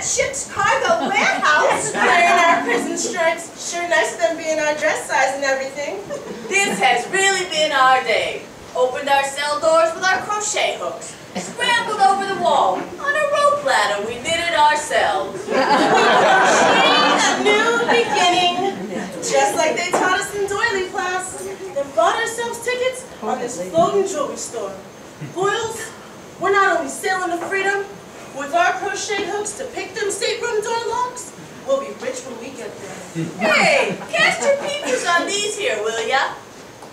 ship's cargo warehouse. Wearing our prison stripes. Sure nicer than being our dress size and everything. This has really been our day. Opened our cell doors with our crochet hooks. Scrambled over the wall. On a rope ladder, we did it ourselves. Crocheted a new beginning. Just like they taught us in doily class. Then bought ourselves tickets on this floating jewelry store. Boyles, we're not only sailing to freedom, with our crochet hooks to pick them stateroom door locks, we'll be rich when we get there. Hey, cast your peepers on these here, will ya?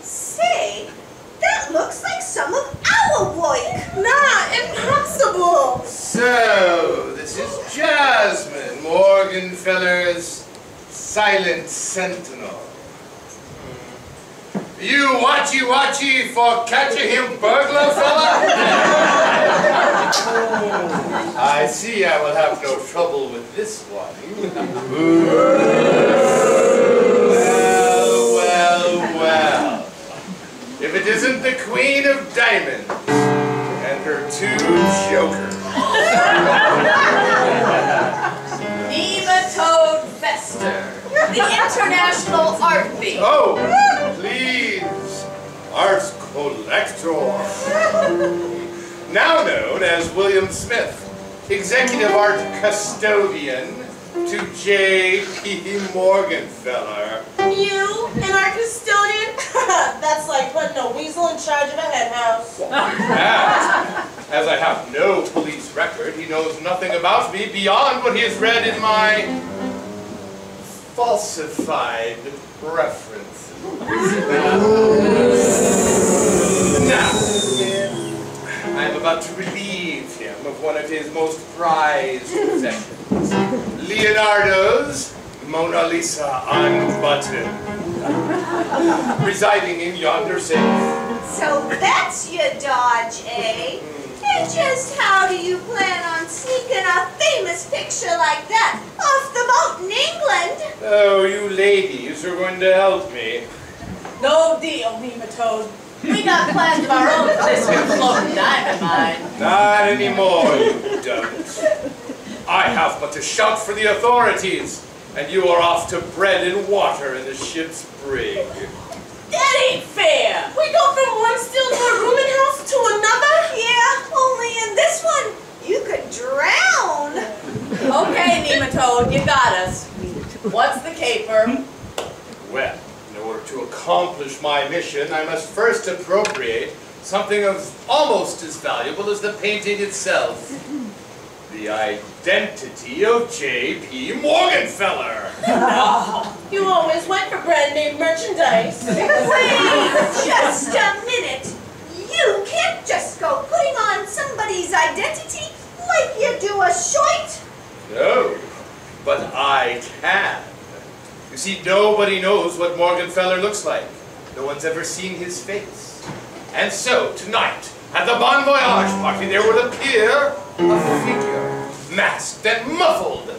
Say, that looks like some of our work. Nah, impossible. So, this is Jasmine, Morgenfeller's silent sentinel. You watchy for catching him burglar, fella? I see I will have no trouble with this one. Well. If it isn't the Queen of Diamonds and her two jokers. Nematode Fester, the international art thief. Oh, please, art collector. Now known as William Smith, executive art custodian to J.P. Morgenfeller. You and our custodian? That's like putting a weasel in charge of a hen house. And, as I have no police record, he knows nothing about me beyond what he has read in my falsified references. Now, I am about to relieve him of one of his most prized possessions, Leonardo's Mona Lisa Unbuttoned, residing in yonder safe. So that's your dodge, eh? And just how do you plan on sneaking a famous picture like that off the boat in England? Oh, you ladies are going to help me. No deal, Nematode. We got plans of our own for this here floating diamond mine. Not anymore, you don't. I have but to shout for the authorities, and you are off to bread and water in the ship's brig. That ain't fair! We go from one still-door rooming house to another? Yeah, only in this one, you could drown. Okay, Nematode, you got us. What's the caper? Well, in order to accomplish my mission, I must first appropriate something of almost as valuable as the painting itself. The identity of J.P. Morgenfeller. You always went for brand name merchandise. Wait just a minute. You can't just go putting on somebody's identity like you do a shite. No, but I can. You see, nobody knows what Morgenfeller looks like. No one's ever seen his face. And so, tonight, at the Bon Voyage party, there will appear a figure, masked and muffled,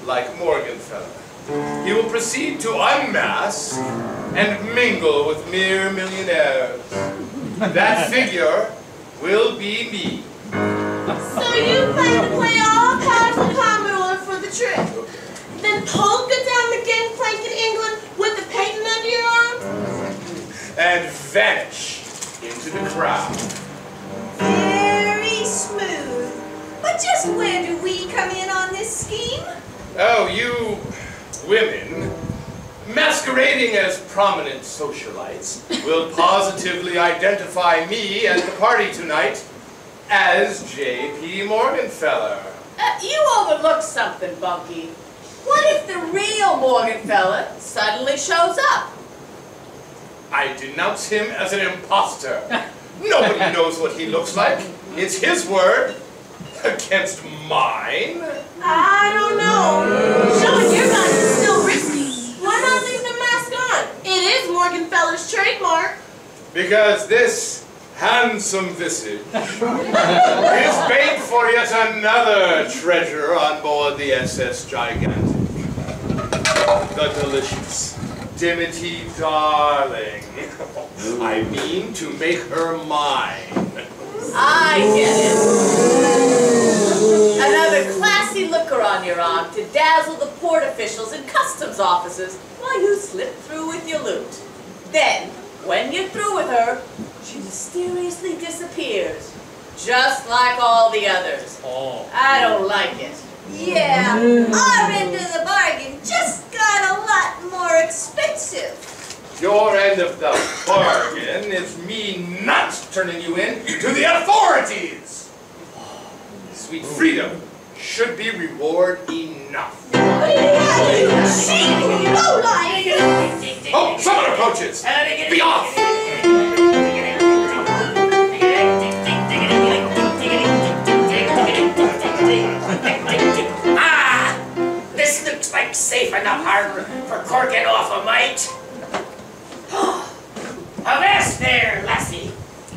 like Morgenfeller. He will proceed to unmask and mingle with mere millionaires. That figure will be me. So you plan to play all-powerful Commodore for the trip? Then polka down the gangplank in England with the painting under your arm? And vanish into the crowd. Very smooth. But just where do we come in on this scheme? Oh, you women, masquerading as prominent socialites, will positively identify me at the party tonight as J.P. Morgenfeller. You overlooked something, Bunky. What if the real Morgenfeller suddenly shows up? I denounce him as an imposter. Nobody knows what he looks like. It's his word against mine. I don't know. Showing your guns is still risky. Why not leave the mask on? It is Morgenfeller's trademark. Because this handsome visage is bait for yet another treasure on board the SS Gigantic. The delicious Dimity Darling. I mean to make her mine. I get it. Another classy looker on on your arm to dazzle the port officials and customs officers while you slip through with your loot. Then, when you're through with her, she mysteriously disappears, just like all the others. Oh. I don't like it. Yeah, our end of the bargain just got a lot more expensive. Your end of the bargain is me not turning you in to the authorities. Sweet freedom should be reward enough. Oh, someone approaches! Be off! Ah! This looks like safe enough harbor for corking off a mite. Avast there, lassie.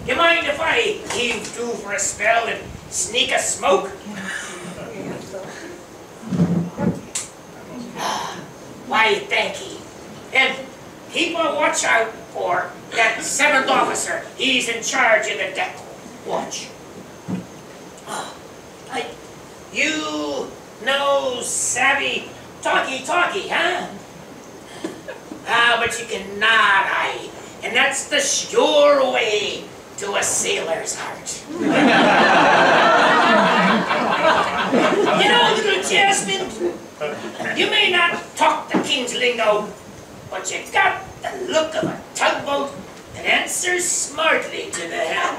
You mind if I heave to for a spell and sneak a smoke? Why, thank ye. And keep a watch out for that 7th officer. He's in charge of the deck watch. You know savvy talkie, huh? But you can nod, aye. And that's the sure way to a sailor's heart. You know, little Jasmine, you may not talk the king's lingo, but you got the look of a tugboat that answers smartly to the helm.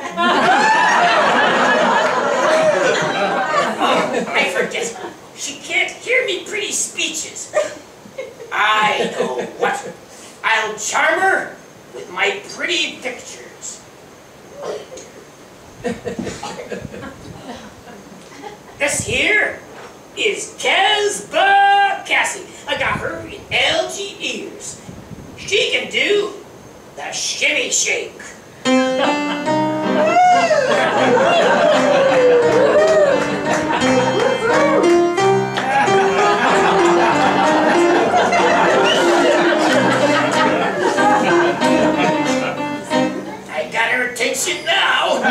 Oh, I forget. She can't hear me pretty speeches. I know what. I'll charm her with my pretty pictures. This here is Casbah Cassie. I got her in LG ears. She can do the shimmy shake. I got her attention now.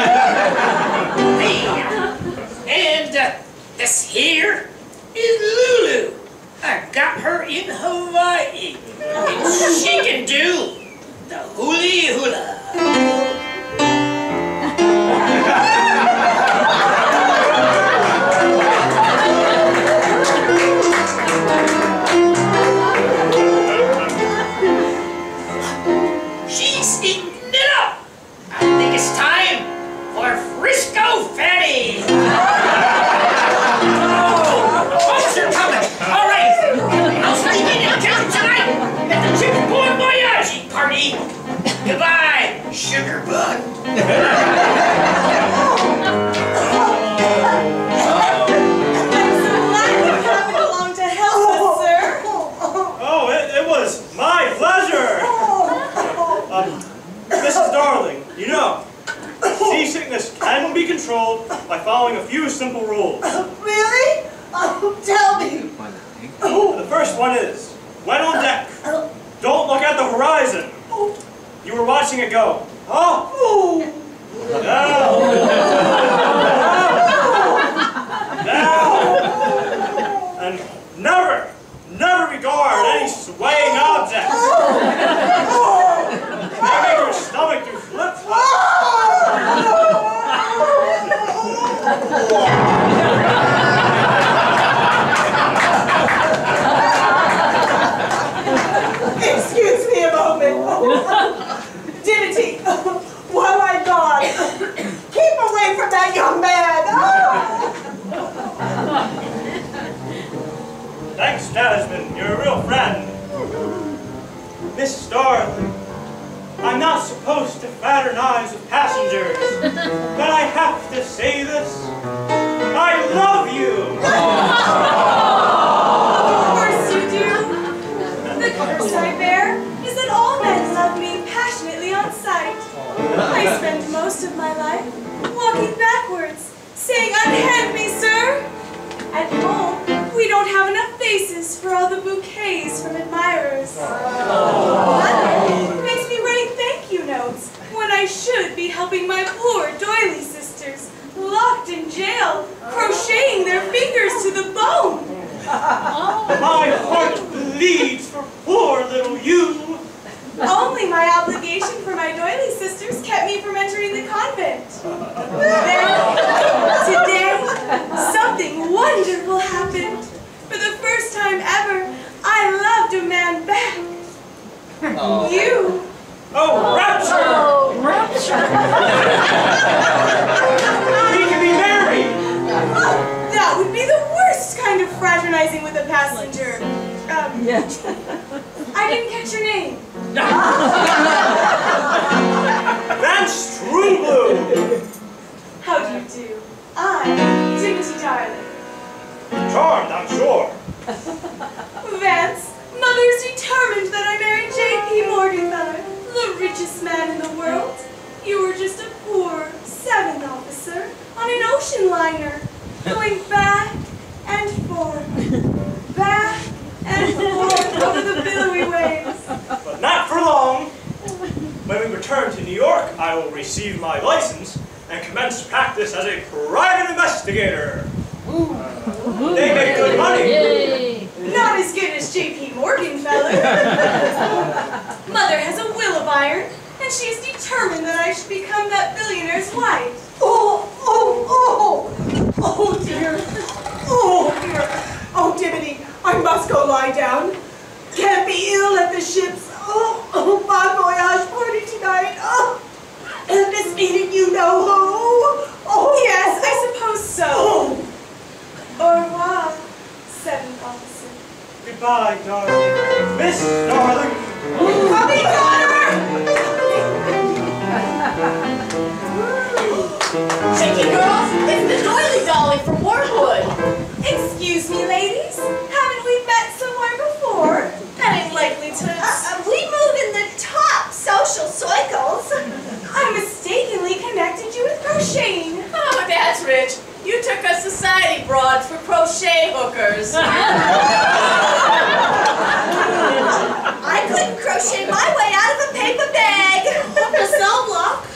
And this here is Lulu. I got her in Hawaii. And she can do the huli hula. She's eating it up. I think it's time for Frisco Fatty. Folks are coming. All right. I'll sneak in and catch them tonight at the Chick Bon Voyage party. Goodbye, sugar bug. It was my pleasure. Mrs. Darling, you know, seasickness can be controlled by following a few simple rules. Really? Oh, tell me. The first one is, when on deck, don't look at the horizon. You were watching it go. Oh! Down! Down! And never regard any swaying objects. They make your stomach do flip-flop. Excuse me a moment. Dimity, while I'm gone, keep away from that young man. Thanks, Jasmine. You're a real friend. Miss Darling, I'm not supposed to fraternize with passengers, but I have to say this. I love you! Of course you do. The curse I bear is that all men love me passionately on sight. I spend most of my life walking backwards, saying, "Unhand me, sir." At home, we don't have enough faces for all the bouquets from admirers. Mother makes me write thank you notes when I should be helping my poor doily sisters, locked in jail, crocheting their fingers to the bone. beads for poor little you. Only my obligation for my doily sisters kept me from entering the convent. Then, today, something wonderful happened. For the first time ever, I loved a man back. Oh. You. Oh, rapture! Oh, rapture! We can be married! Oh, that would be the worst kind of fraternizing with a passenger. I didn't catch your name. That's true blue! How do you do? I'm Dimity Darling. Charmed, I'm sure. Vance, Mother's determined that I marry J.P. Morganfeller, the richest man in the world. You were just a poor 7th officer on an ocean liner, going back and forth, back and forth over the billowy waves. But not for long. When we return to New York, I will receive my license and commence practice as a private investigator. They make good money. Yay! Not as good as J.P. Morganfeller. Mother has a will of iron, and she is determined that I should become that billionaire's wife. Oh dear. Oh dear. Oh, Dimity, I must go lie down. Can't be ill at the ship's bon voyage party tonight. Oh, and this meeting you know who? Oh, Yes, I suppose so. Oh. Au revoir, 7th officer. Goodbye, darling. Miss Darling. Coming, daughter! Cheeky girls, it's the doily dolly from Wormwood. Excuse me, ladies. Haven't we met somewhere before? That ain't likely to... We move in the top social circles. I mistakenly connected you with crocheting. Oh, that's rich. You took us society broads for crochet hookers. I couldn't crochet my way out of a paper bag. A cell block?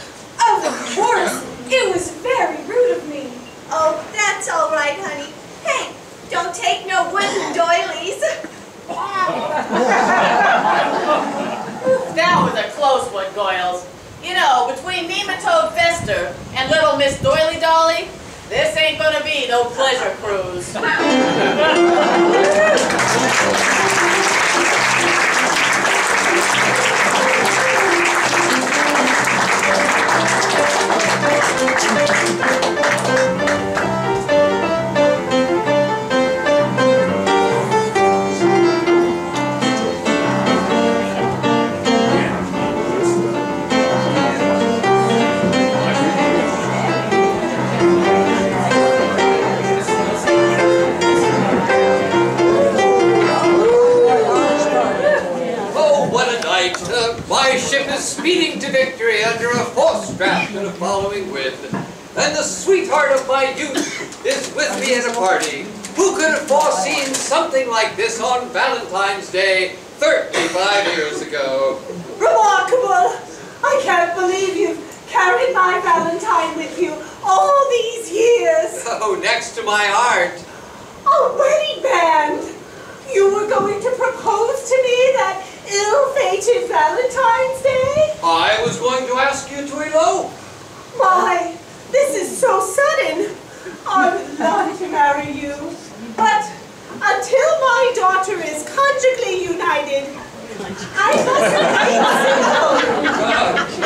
Of course. It was very rude of me. Oh, that's all right, honey. Hey, don't take no wooden doilies. That was a close one, Goyles. You know, between Nematode Fester and little Miss Doily Dolly, this ain't gonna be no pleasure cruise. My ship is speeding to victory under a forced draft and a following wind, and the sweetheart of my youth is with me at a party. Who could have foreseen something like this on Valentine's Day 35 years ago? Remarkable! I can't believe you've carried my Valentine with you all these years. Oh, next to my heart. A wedding band! You were going to propose to me that ill-fated Valentine's Day? I was going to ask you to elope. My, this is so sudden. I would love to marry you, but until my daughter is conjugally united, I must remain single.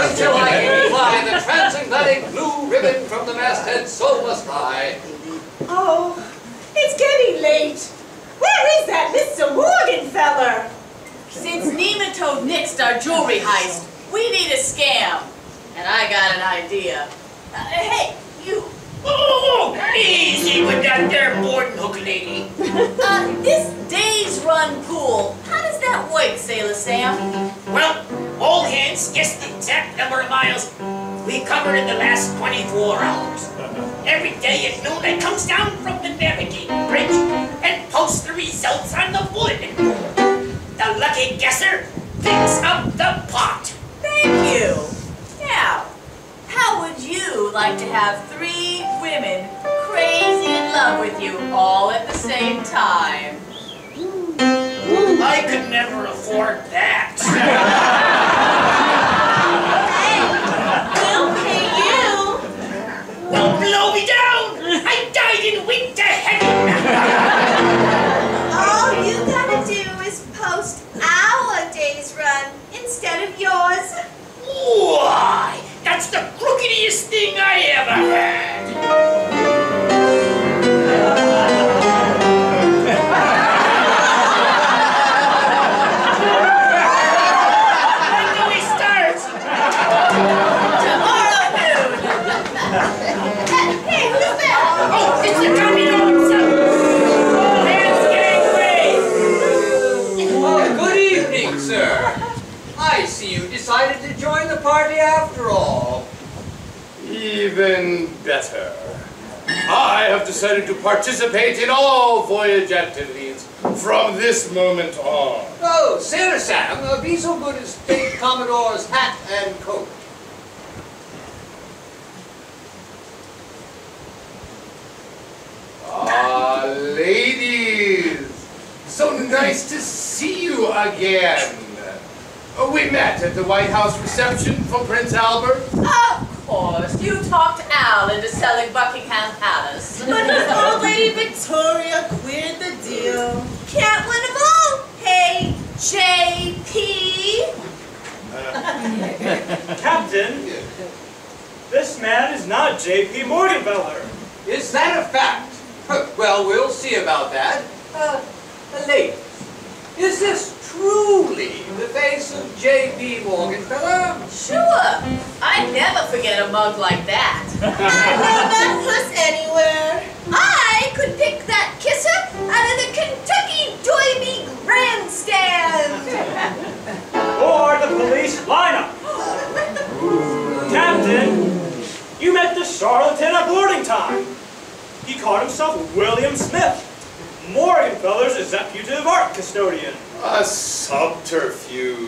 Until I can fly the transatlantic blue ribbon from the masthead, so must I. Oh, it's getting late. Where is that Mr. Morganfeller? Since Nematode nixed our jewelry heist, we need a scam. And I got an idea. Hey, you. Oh, easy with that there board and hook lady. This day's run pool, how does that work, Sailor Sam? Well, all hands guess the exact number of miles we covered in the last 24 hours. Every day at noon I comes down from the navigating bridge and posts the results on the bulletin board. The lucky guesser picks up the pot. Thank you. Now, how would you like to have 3 women crazy in love with you all at the same time? I could never afford that. We'll pay you. Well, blow me down! I died in winter heaven! All you gotta do is post our day's run instead of yours. Why? That's the crookedest thing I ever had! When do we start? Tomorrow noon. Hey, who's that? Oh, it's the Camino himself! All hands gangway! Oh, good evening, sir. I see you decided to join the party after all. Even better. I have decided to participate in all voyage activities from this moment on. Oh, Sailor Sam, be so good as take Commodore's hat and coat. Ah, ladies, so nice to see you again. We met at the White House reception for Prince Albert. Of course, you talked Al into selling Buckingham Palace. But his old lady Victoria queered the deal. Can't win them all. Hey, JP. Captain, this man is not J.P. Morgenfeller. Is that a fact? Well, we'll see about that. Ladies, is this truly the face of J.P. Morgenfeller? Sure, I never forget a mug like that. I know that puss anywhere. I could pick that kisser out of the Kentucky Derby grandstand. Or the police lineup. Captain, you met the charlatan at boarding time. He called himself William Smith, Morgenfeller's executive art custodian. A subterfuge.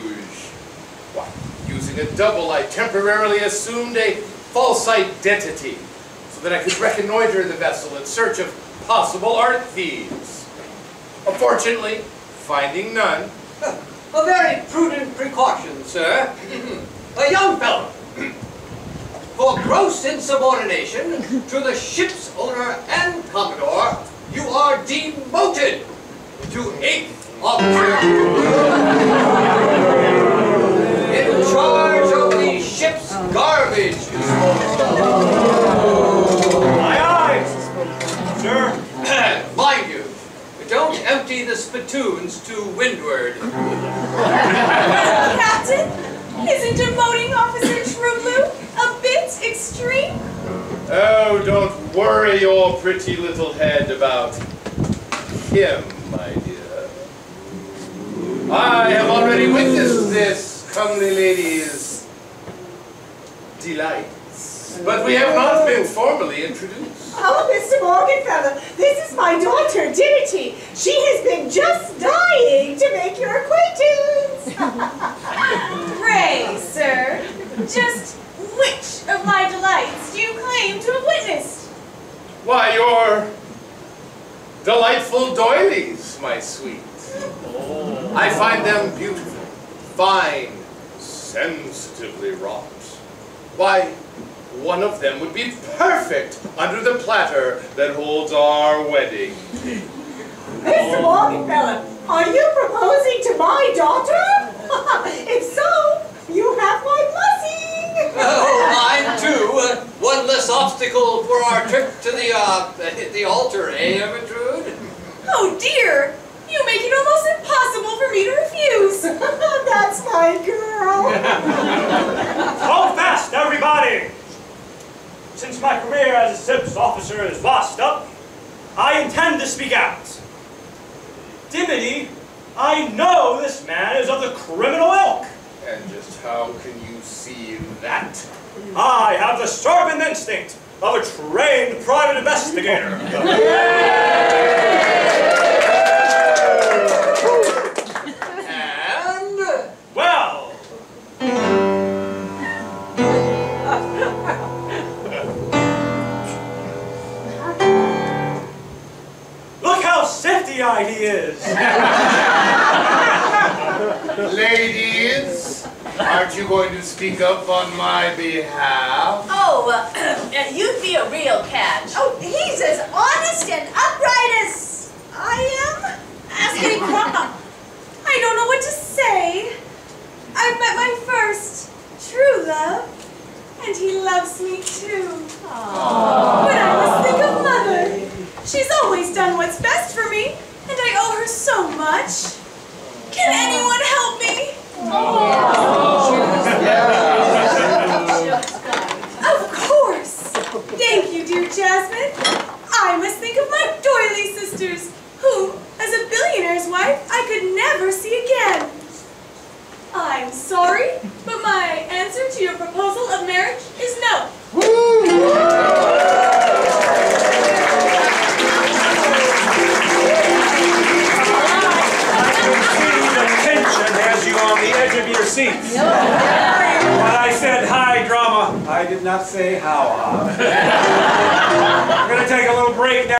Why, using a double, I temporarily assumed a false identity so that I could reconnoiter the vessel in search of possible art thieves. Unfortunately, finding none. A very prudent precaution, sir. A young fellow. For gross insubordination to the ship's owner and Commodore, you are demoted to 8th officer in charge of the ship's garbage disposal. Aye, aye, sir. Mind you, don't empty the spittoons to windward. Captain, isn't demoting Officer Trublu a bit extreme? Oh, don't worry your pretty little head about him, my dear. I have already witnessed this comely lady's delights, but we have not been formally introduced. Oh, Mr. Morgenfeller, this is my daughter, Dimity. She has been just dying to make your acquaintance. Pray, sir, just which of my delights do you claim to have witnessed? Why, your delightful doilies, my sweet. I find them beautiful, fine, sensitively wrought. Why, one of them would be perfect under the platter that holds our wedding. Mr. Morgenfeller, are you proposing to my daughter? If so, you have my blessing. Oh, mine too. One less obstacle for our trip to the altar, eh, Ermentrude? Oh dear, you make it almost impossible for me to refuse. That's my girl. Hold fast, everybody! Since my career as a ship's officer is washed up, I intend to speak out. Dimity, I know this man is of the criminal ilk. And just how can you see that? I have the sharpened instinct of a trained private investigator. And? Well, look how shifty-eyed he is. Ladies, aren't you going to speak up on my behalf? Oh, you'd be a real catch. Oh, he's as honest and upright as I am. Ask any crop. I don't know what to say. I've met my first true love, and he loves me too. But I must think of Mother. She's always done what's best for me, and I owe her so much. Can anyone help me? Of course. Thank you, dear Jasmine. I must think of my doily sisters, whom, as a billionaire's wife, I could never see again. I'm sorry, but my answer to your proposal of marriage is no. Has you on the edge of your seats. When I said high drama, I did not say how high. We're going to take a little break now.